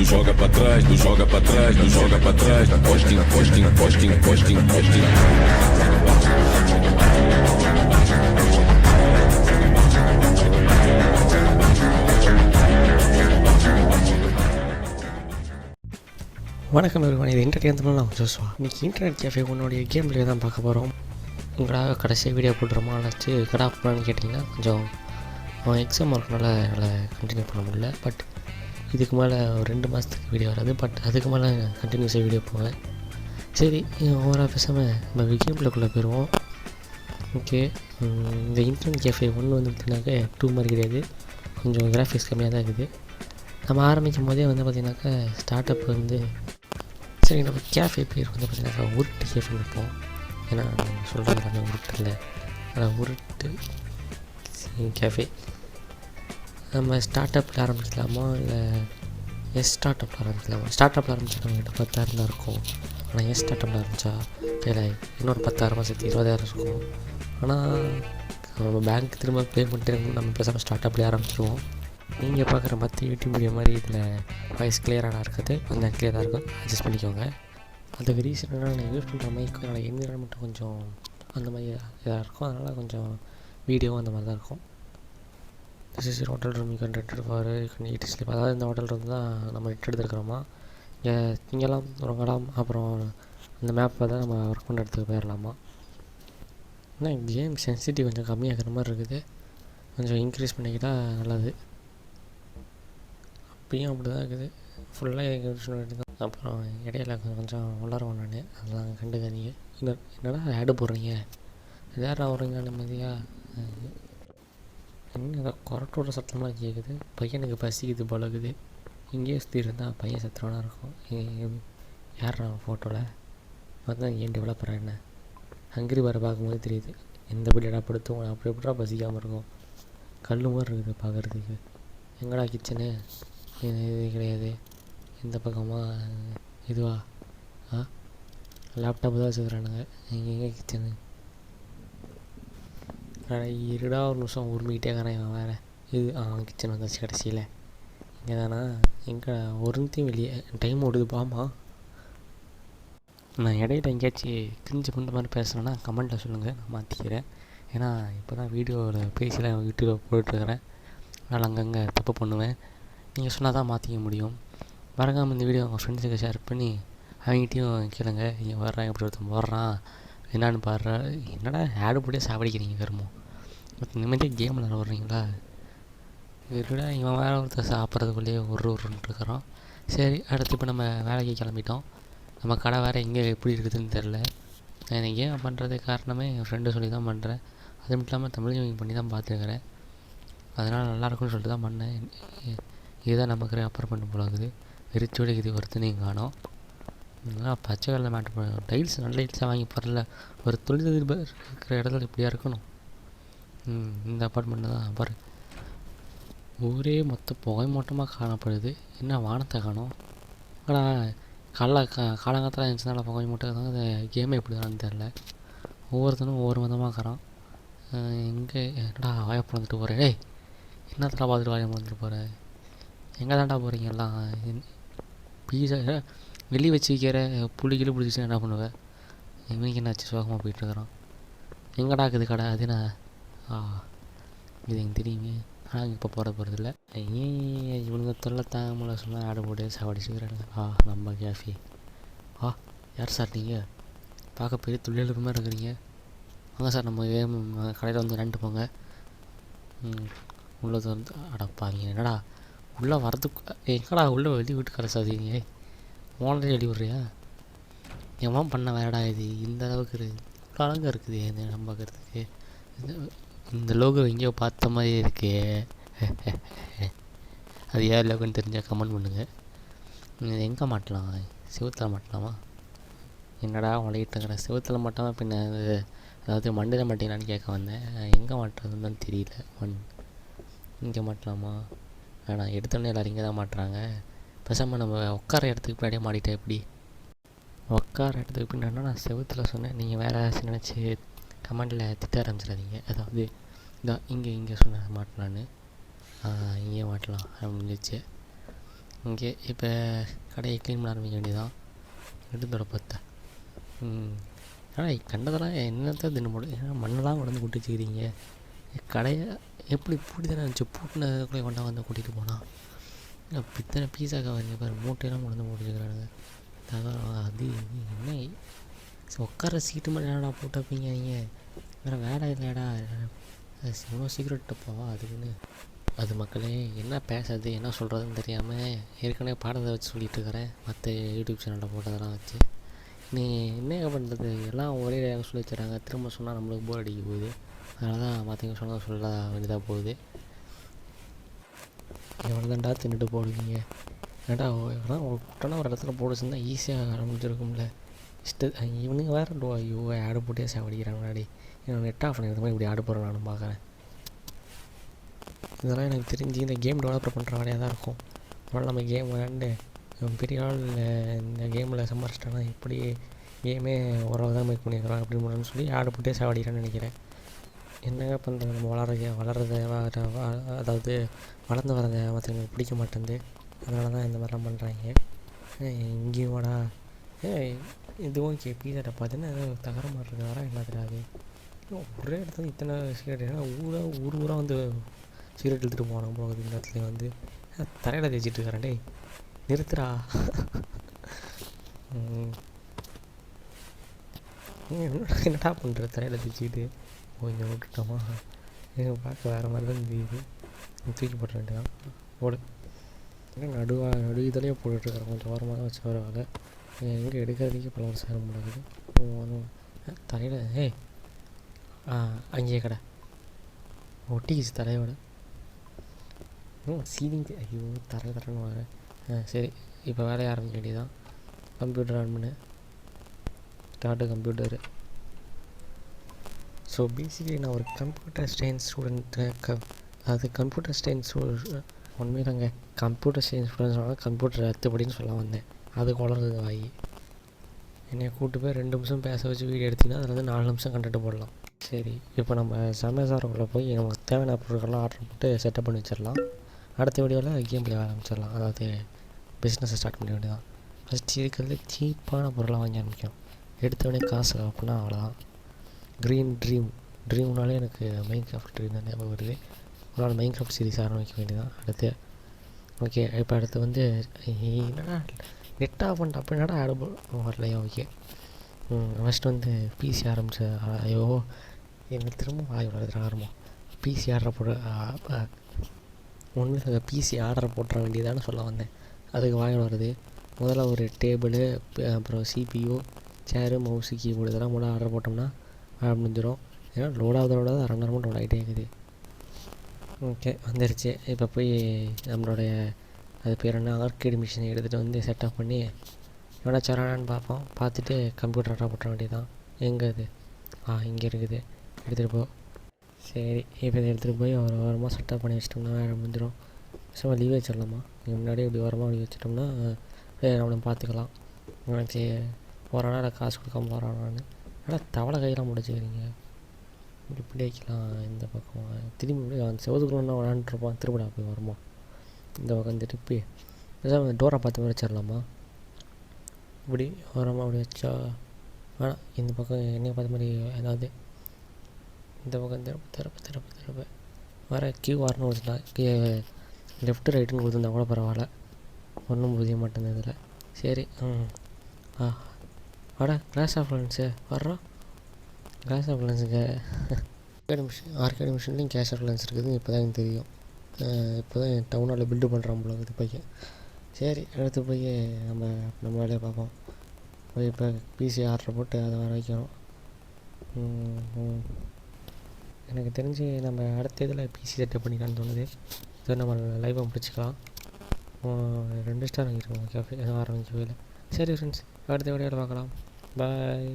tu joga pra trás, tu joga pra trás, tu joga pra trás. Postinho, postinho, postinho, postinho, postinho. வணக்கம் everyone, இது entertainment நான் ஜோஸ்வா. இன்றைக்கி internet cafe உன்னுடைய game play தான் பார்க்க போகிறோம். உங்களாக கடைசி வீடியோ போட்டுறோமா வச்சு கடா போகலான்னு கேட்டிங்கன்னா கொஞ்சம் எக்ஸாம் ஒர்க்னால என்னால் கண்டினியூ பண்ண முடியல. பட் இதுக்கு மேலே ஒரு 2 மாதத்துக்கு வீடியோ வராது. பட் அதுக்கு மேலே கண்டினியூஸாக வீடியோ போவேன். சரி, ஓவராக பேசாமல் நம்ம கேம் பிளேக்குள்ளே போயிடுவோம். ஓகே, இந்த இன்டர்நெட் கேஃபே 1 வந்து பார்த்திங்கனாக்கா 2 மாதிரி கிடையாது, கொஞ்சம் கிராஃபிக்ஸ் கம்மியாக தான் இருக்குது. நம்ம ஆரம்பிக்கும் போதே வந்து பார்த்திங்கனாக்கா ஸ்டார்ட் அப் வந்து சரி, நம்ம கேஃபே பேர் வந்து பார்த்திங்கனாக்கா உருட்டு கேஃபே வைப்போம். ஏன்னா சொல்கிறது எல்லாமே உருட்டு இல்லை, ஆனால் உருட்டு கேஃபே. நம்ம ஸ்டார்ட் அப்பில் ஆரம்பிக்கலாமா இல்லை ஸ்டார்ட் அப்பில் ஆரம்பிக்கலாமா? ஸ்டார்ட் அப்பில் ஆரம்பிச்சா நம்மகிட்ட 10,000 தான் இருக்கும். ஆனால் ஸ்டார்ட் அப்பில் ஆரம்பித்தா கையில் இன்னொரு 10,000 சேர்த்து 20,000 இருக்கும். ஆனால் நம்ம பேங்க் திரும்ப பே பண்ணிட்டு நம்ம பேசாமல் ஸ்டார்ட் அப்லேயே ஆரம்பிச்சிடுவோம். நீங்கள் பார்க்குற மற்ற யூடியூப் வீடியோ மாதிரி இதில் வாய்ஸ் கிளியராக இருக்குது, கொஞ்சம் கிளியராக இருக்கும், அட்ஜஸ்ட் பண்ணிக்கோங்க. அதுக்கு ரீசன் என்னென்னா, நான் யூஸ் பண்ணுற மைக் என்னோடய என்விரான்மெண்ட் கொஞ்சம் அந்த மாதிரி இதாக இருக்கும். அதனால் கொஞ்சம் வீடியோவும் அந்த மாதிரி தான் இருக்கும். This is hotel room, you can rent for you can eat sleep. அதாவது இந்த ஹோட்டல் ரூம் தான் நம்ம ரெண்ட் எடுத்துருக்கிறோமா, இங்கே திங்கலாம் உறங்கலாம், அப்புறம் அந்த மேப்பில் தான் நம்ம ஒர்க் பண்ண இடத்துக்கு போயிடலாமா. ஆனால் கேம் சென்சிட்டிவ் கொஞ்சம் கம்மியாகிற மாதிரி இருக்குது, கொஞ்சம் இன்க்ரீஸ் பண்ணிக்கிட்டால் நல்லது. அப்பயும் அப்படி தான் இருக்குது, ஃபுல்லாக தான். அப்புறம் இடையில கொஞ்சம் வளருவோம் நான், அதெல்லாம் கண்டுக்காதீங்க. என்னடா ஆடு போடுறீங்க, வேறு வரீங்க நிம்மதியாக. இன்னும் ஏதோ கொரட்டோட சத்தமாக கேட்குது. பையனுக்கு பசிக்குது பழகுது. இங்கேயே சுற்றி இருந்தால் பையன் சத்துறவனா இருக்கும். யார் நான் ஃபோட்டோவில் பார்த்தா ஏன் டெவலப்பர் என்ன ஹங்கிரி வர பார்க்கும்போது தெரியுது. எந்த பிள்ளைடா படுத்துவோம், அப்படி எப்படா பசிக்காமல் இருக்கும். கல் மாதிரி இருக்குது பார்க்குறதுக்கு. எங்கடா கிச்சனு? இது கிடையாது. இந்த பக்கமாக இதுவா? லேப்டாப்பு தான் வச்சுக்கிறானுங்க. எங்கே கிச்சனு? இருடா ஒரு நிமிஷம் உரிமிக்கிட்டே இருக்கிறேன் இவன் வேறு. இது கிச்சன் வந்துச்சு கடைசியில். இங்கே தானா? எங்கே ஒருத்தையும் வெளியே டைம் ஓடுது பாமா. நான் இடையில எங்கேயாச்சும் கிரிஞ்சு பண்ணுற மாதிரி பேசுகிறேன்னா கமெண்ட்டில் சொல்லுங்கள், நான் மாற்றிக்கிறேன். ஏன்னா இப்போ தான் வீடியோவில் பேசியில் யூடியூப்பில் போட்டுருக்கிறேன், அதனால் அங்கங்கே தப்பு பண்ணுவேன். நீங்கள் சொன்னால் தான் மாற்றிக்க முடியும். மறக்காமல் இந்த வீடியோ உங்கள் ஃப்ரெண்ட்ஸுக்கு ஷேர் பண்ணி அவங்ககிட்டையும் கேளுங்க. இங்கே வர்றான், இப்படி ஒருத்தன் போடுறான், என்னான்னு பாடுறா. என்னடா ஆடு போட்டே சாவடிக்கிறீங்க கருமம், நிம்மதியாக கேம் விளாட வர்றீங்களா? இருடா இவன் வேறு ஒருத்தர் சாப்பிட்றதுக்குள்ளேயே இருக்கிறோம். சரி, அடுத்து இப்போ நம்ம வேலைக்கு கிளம்பிட்டோம். நம்ம கடை வேறு எங்கே எப்படி இருக்குதுன்னு தெரில. நான் கேம் பண்ணுறதுக்கு காரணமே என் ஃப்ரெண்டு சொல்லி தான் பண்ணுறேன். அது மட்டும் இல்லாமல் தமிழ் ஜாயின் பண்ணி தான் பார்த்துருக்கிறேன். அதனால் நல்லாயிருக்குன்னு சொல்லிட்டு தான் பண்ணேன். இதுதான் நமக்கு அப்பார்ட்மெண்ட் போல இருக்குது. வெறிச்சோடி இது ஒருத்தனையும் காணும். நல்லா பச்சை கல்லில் மேட்டு போடணும். டைல்ஸ் நல்ல டைல்ஸாக வாங்கி போடல. ஒரு தொழிலதிபர் இருக்கிற இடத்துல இப்படியா இருக்கணும். இந்த அப்பார்ட்மெண்ட்டு தான் பாரு. ஊரே மொத்தம் புகை மூட்டமாக காணப்படுது. என்ன வானத்தை காணும்? ஆனால் காலங்காலத்தில் இருந்துச்சுனால புகை மூட்டை தான். அந்த கேமே எப்படி தான்னு தெரில. ஒவ்வொருத்தனும் ஒவ்வொரு விதமாக இருக்கிறான். எங்கே என்னடா வாயை பிறந்துட்டு போகிறேன்? டேய், என்னத்தடா பார்த்துட்டு வாயை பிறந்துட்டு போகிறேன்? எங்கே தாண்டா போகிறீங்க எல்லாம்? பீஸா வெளியே வச்சு வைக்கிற புளி கிளி பிடிச்சிச்சு என்ன பண்ணுவேன்? இவனுக்கு என்னாச்சு சோகமாக போயிட்டுருக்குறான். எங்கடா இருக்குது கடை? அது என்ன? இது எங்கே தெரியுங்க. ஆனால் இப்போ போகிறதில்ல. ஏன் இவனுங்க தொல்லை தாங்கல சொன்னால் ஆடு போட்டு சாவடிச்சுக்கிறாங்க. நம்ம கேஃபே. யார் சார் நீங்கள்? பார்க்க பெரிய தொழிலுக்கு மாதிரி இருக்கிறீங்க. வாங்க சார், நம்ம கடையில் வந்து ரெண்டு போங்க. உள்ளது வந்து அடப்பாங்க. என்னடா உள்ளே வரதுக்கு எங்கடா உள்ளே வெளியே விட்டு கடைசாதீங்க. ஓனரே வெளியே விட்றியா? எவன் பண்ண வேறடா இது? இந்த அளவுக்கு இவ்வளோ அழகாக இருக்குது இந்த நம்ம பார்க்குறதுக்கு. இந்த லோகோ எங்கேயோ பார்த்த மாதிரி இருக்கு. அது ஏன் லோகோன்னு தெரிஞ்சால் கமெண்ட் பண்ணுங்கள். எங்கே மாட்டலாம்? செவுத்தில் மாட்டலாமா? என்னடா உலகிட்டு இருக்கிற செவுத்தில் மாட்டாமல் பின்ன அதாவது மண்ணில் மாட்டிங்களான்னு கேட்க வந்தேன். எங்கே மாட்டுறதுன்னு தான் தெரியல. இங்கே மாட்டலாமா? வேணாம், எடுத்தோடனே எல்லோரும் இங்கே தான் மாட்டுறாங்க. பேசாமல் நம்ம உட்கார இடத்துக்கு பின்னாடியே மாட்டிட்டேன். எப்படி உட்கார இடத்துக்கு பின்னாடினா நான் செவுத்தில் சொன்னேன். நீங்கள் வேறு ஏதாச்சும் நினச்சி கமெண்டில் திட்ட ஆரம்பிச்சிடாதீங்க. அதாவது இங்கே சொன்னேன் மாட்டலான்னு. இங்கே மாட்டலாம் முடிஞ்சிச்சு. இங்கே இப்போ கடையை க்ளீன் பண்ண ஆரம்பிக்க வேண்டியதான். எடுத்துட பார்த்த ஆனால் கண்டதெல்லாம் என்னத்தை தின்னு போடு, ஏன்னா மண்ணெல்லாம் கொண்டு வந்து கூட்டி வச்சுக்கிறீங்க. கடையை எப்படி பூட்டி தானே இருந்துச்சு, பூட்டினதுக்குள்ளே கொண்டா வந்து கூட்டிகிட்டு போனால். இல்லை பித்தனை பீஸா கவரிங்க பாரு, மூட்டையெல்லாம் கொண்டு வந்து போட்டு வச்சுக்கிறானுங்க. அது என்ன உட்கார சீட்டு மட்டும் என்னடா போட்டு வைப்பீங்க நீங்கள், வேறு வேலை இல்லைடா, இவ்வளோ சீக்கிரட்டப்பா அதுக்குன்னு. அது மக்களே என்ன பேசுறது என்ன சொல்கிறதுன்னு தெரியாமல் ஏற்கனவே பாடத்தை வச்சு சொல்லிகிட்டு இருக்கிறேன், மற்ற யூடியூப் சேனலில் போட்டதெல்லாம் வச்சு. நீ என்ன பண்ணுறது, எல்லாம் ஒரே சொல்லி வச்சுறாங்க, திரும்ப சொன்னால் நம்மளுக்கு போர் அடிக்க போகுது. அதனால தான் மற்றவங்க சொன்னால் சொல்ல வேண்டியதாக போகுது. எவ்வளோ தான்டா தின்னுட்டு போடுவீங்க, ஏன்டா எல்லாம் விட்டோன்னா ஒரு இடத்துல போட வச்சுருந்தா ஈஸியாக ஆரம்பிச்சிருக்கும்ல. இவனுங்க வேறு ஐயோ ஆடு போட்டே சாவடிக்கிறாங்க. முன்னாடி என்னோட நெட் ஆஃப் பண்ணி மாதிரி இப்படி ஆடு போடுறேன் நானும் பார்க்குறேன். இதெல்லாம் எனக்கு தெரிஞ்சு இந்த கேம் டெவலப்பர் பண்ணுற வேலையாக தான் இருக்கும். அதனால் நம்ம கேம் விளையாண்டு பெரிய ஆள் இந்த கேமில் சம்பாரிச்சிட்டாங்கன்னா இப்படி கேமே ஓரளவு தான் மேக் பண்ணிக்கிறோம் அப்படின்னு சொல்லி ஆடு போட்டே சாவடிக்கிறான்னு நினைக்கிறேன். என்னங்க பண்ணுறது, நம்ம வளர்கிறத அதாவது வளர்ந்து வரதை மற்றவங்களுக்கு பிடிக்க மாட்டேங்குது. அதனால தான் இந்த மாதிரிலாம் பண்ணுறாங்க. இங்கேயும் வாடா இது ஓகே பீஸாட்டை பார்த்தீங்கன்னா ஏதோ தகர மாதிரி இருக்குது, வர என்ன தெரியாது. ஒரே இடத்துல இத்தனை சிகரெட், ஏன்னா ஊராக வந்து சிகரெட் எடுத்துகிட்டு போனாங்க போகுது. இந்த இடத்துல வந்து தரையில் தேய்ச்சிட்டு இருக்கிறேன், டேய் நிறுத்துறா. என்னடா பண்ணுற தரையில் தேய்ச்சிக்கிட்டு கொஞ்சம் விட்டுட்டோமா, பார்க்க வேறு மாதிரி தான் தெரியுது. தூக்கி போட்ட வேண்டியதான் ஓடு. ஏன்னா நடு இதிலேயே போட்டுட்ருக்கிறேன், கொஞ்சம் ஓரமாக தான் வச்சு வர வேலை. எங்கே எடுக்கிறதுக்கே பல வருஷம் ஆக முடியாது. தலையில் அங்கேயே கடை ஒட்டிக்கிச்சு தலையோட. சீலிங் ஐயோ தரன்னு வர. சரி இப்போ வேலையை ஆரம்பிக்க வேண்டியதான். கம்ப்யூட்டர் ஆன் பண்ணு, ஸ்டார்ட்டு கம்ப்யூட்டரு. ஸோ பேசிக்கலி நான் ஒரு கம்ப்யூட்டர் சயின்ஸ் ஸ்டூடெண்ட்டு, அது கம்ப்யூட்டர் சயின்ஸ் உண்மையிலங்க கம்ப்யூட்டர் சயின்ஸ் ஸ்டூடெண்ட்ஸ்னால கம்ப்யூட்டர் அத்துப்படின்னு சொல்ல வந்தேன். அதுக்கு வளருது வாங்கி என்னை கூப்பிட்டு போய் 2 நிமிஷம் பேச வச்சு வீடியோ எடுத்திங்கன்னா அதில் வந்து 4 நிமிஷம் கண்டென்ட் போடலாம். சரி இப்போ நம்ம சமேசாரக்குள்ளே போய் நமக்கு தேவையான பொருட்கள்லாம் ஆர்டர் போட்டு செட்டப் பண்ணி வச்சிடலாம். அடுத்த வீடியோவில் கேம் பிளே ஆரம்பிச்சிடலாம், அதாவது பிஸ்னஸை ஸ்டார்ட் பண்ண வேண்டியதான். ஃபஸ்ட்டு இருக்கிறது சீப்பான பொருளாக வாங்கி ஆரம்பிக்கும். எடுத்தவொடனே காசு அப்படின்னா அவ்வளோதான். ட்ரீம்னாலே எனக்கு மைண்ட் கிராஃப்ட் ட்ரீம் தான் ஞாபகம் வருது. ஒரு நாள் மைண்ட் கிராஃப்ட் சீரிஸ் ஆரம்பிக்க வேண்டியதான் அடுத்து. ஓகே இப்போ அடுத்து வந்து என்னடா நெட் ஆஃப் பண்ணிட்டு அப்போ என்னடா ஆடு வரலையா. ஓகே ஃபஸ்ட்டு வந்து பிசி ஆரம்பிச்சு. ஐயோ எனக்கு திரும்ப வாய் வளர்த்துற ஆரம்பம். பிசி ஆர்டர் போட்டு உண்மையில் பிசி ஆர்டர் போட்டுற வேண்டியதானு சொல்ல வந்தேன், அதுக்கு வாய் வருது. முதல்ல ஒரு டேபிள், அப்புறம் சிபியூ, சேரு, மவுஸு, கீபோர்டு இதெல்லாம் கூட ஆர்டர் போட்டோம்னா முடிஞ்சிடும். ஏன்னா லோடாவதோட 2 நேரமும் லோட் ஆகிட்டே இருக்குது. ஓகே வந்துருச்சு. இப்போ போய் நம்மளுடைய அது பேர் என்ன ஆர்கேட் மிஷினை எடுத்துகிட்டு வந்து செட்டப் பண்ணி எவ்வளோ சரானான்னு பார்ப்போம். பார்த்துட்டு கம்ப்யூட்டர் ஆர்டர் போட்ட வேண்டியதான். எங்கே அது இங்கே இருக்குது, எடுத்துகிட்டு போ. சரி இப்போ இதை எடுத்துகிட்டு போய் ஒரு ஓரமாக செட்டப் பண்ணி வச்சிட்டோம்னா வேறு முடிஞ்சிடும். சும்மா லீவ் வச்சிடலாமா, இங்கே முன்னாடியே இப்படி ஓரமாக லீவ் வச்சிட்டோம்னா நம்மளை பார்த்துக்கலாம். சரி போகிறானா இல்லை காசு கொடுக்காம போகிறானான்னு. ஆனால் தவளை கையெல்லாம் முடிச்சுக்கிறீங்க, இப்படி வைக்கலாம். இந்த பக்கம் திரும்பி இப்படி அந்த செவதுக்குள்ளே விளாண்டுருப்பான், திரும்பிடா போய் வருமா இந்த பக்கம் திருப்பி பேசாமல் டோரை பார்த்து மாதிரி வச்சிடலாமா. இப்படி ஓரமாக அப்படி வச்சா வேணாம், இந்த பக்கம் என்னையை பார்த்த மாதிரி ஏதாவது இந்த பக்கம் திறப்பு வர கியூ வரணும் வச்சுட்டா. லெஃப்ட்டு ரைட்டுன்னு கொடுத்துருந்தா கூட பரவாயில்ல, ஒன்றும் புரிய மாட்டேங்குது இதில். சரி வாடா கிளாஸ் ஆஃப் லென்ஸு வர்றோம். கிளாஸ் ஆஃப் லென்ஸுங்க ஆர்கேட் மிஷின்லேயும் கேஷ் ஆஃப் லென்ஸ் இருக்குது, இப்போ தான் எனக்கு தெரியும். இப்போ தான் என் டவுனால் பில்டு பண்ணுறான் போல இது பையன். சரி எடுத்து போய் நம்ம வேலையை பார்ப்போம். போய் இப்போ பிசி ஆர்டர் போட்டு அதை வர வைக்கணும். எனக்கு தெரிஞ்சு நம்ம அடுத்த இதில் பிசி செட்டப் பண்ணிக்கலான்னு தோணுது. இதை நம்ம லைவாக முடிச்சுக்கலாம். 2 ஸ்டார் வாங்கிருக்கோம் கேஃபே ஆரம்பிக்கவே இல்லை. சரி ஃப்ரெண்ட்ஸ் அடுத்த வீடியோவில் பார்க்கலாம். பாய்.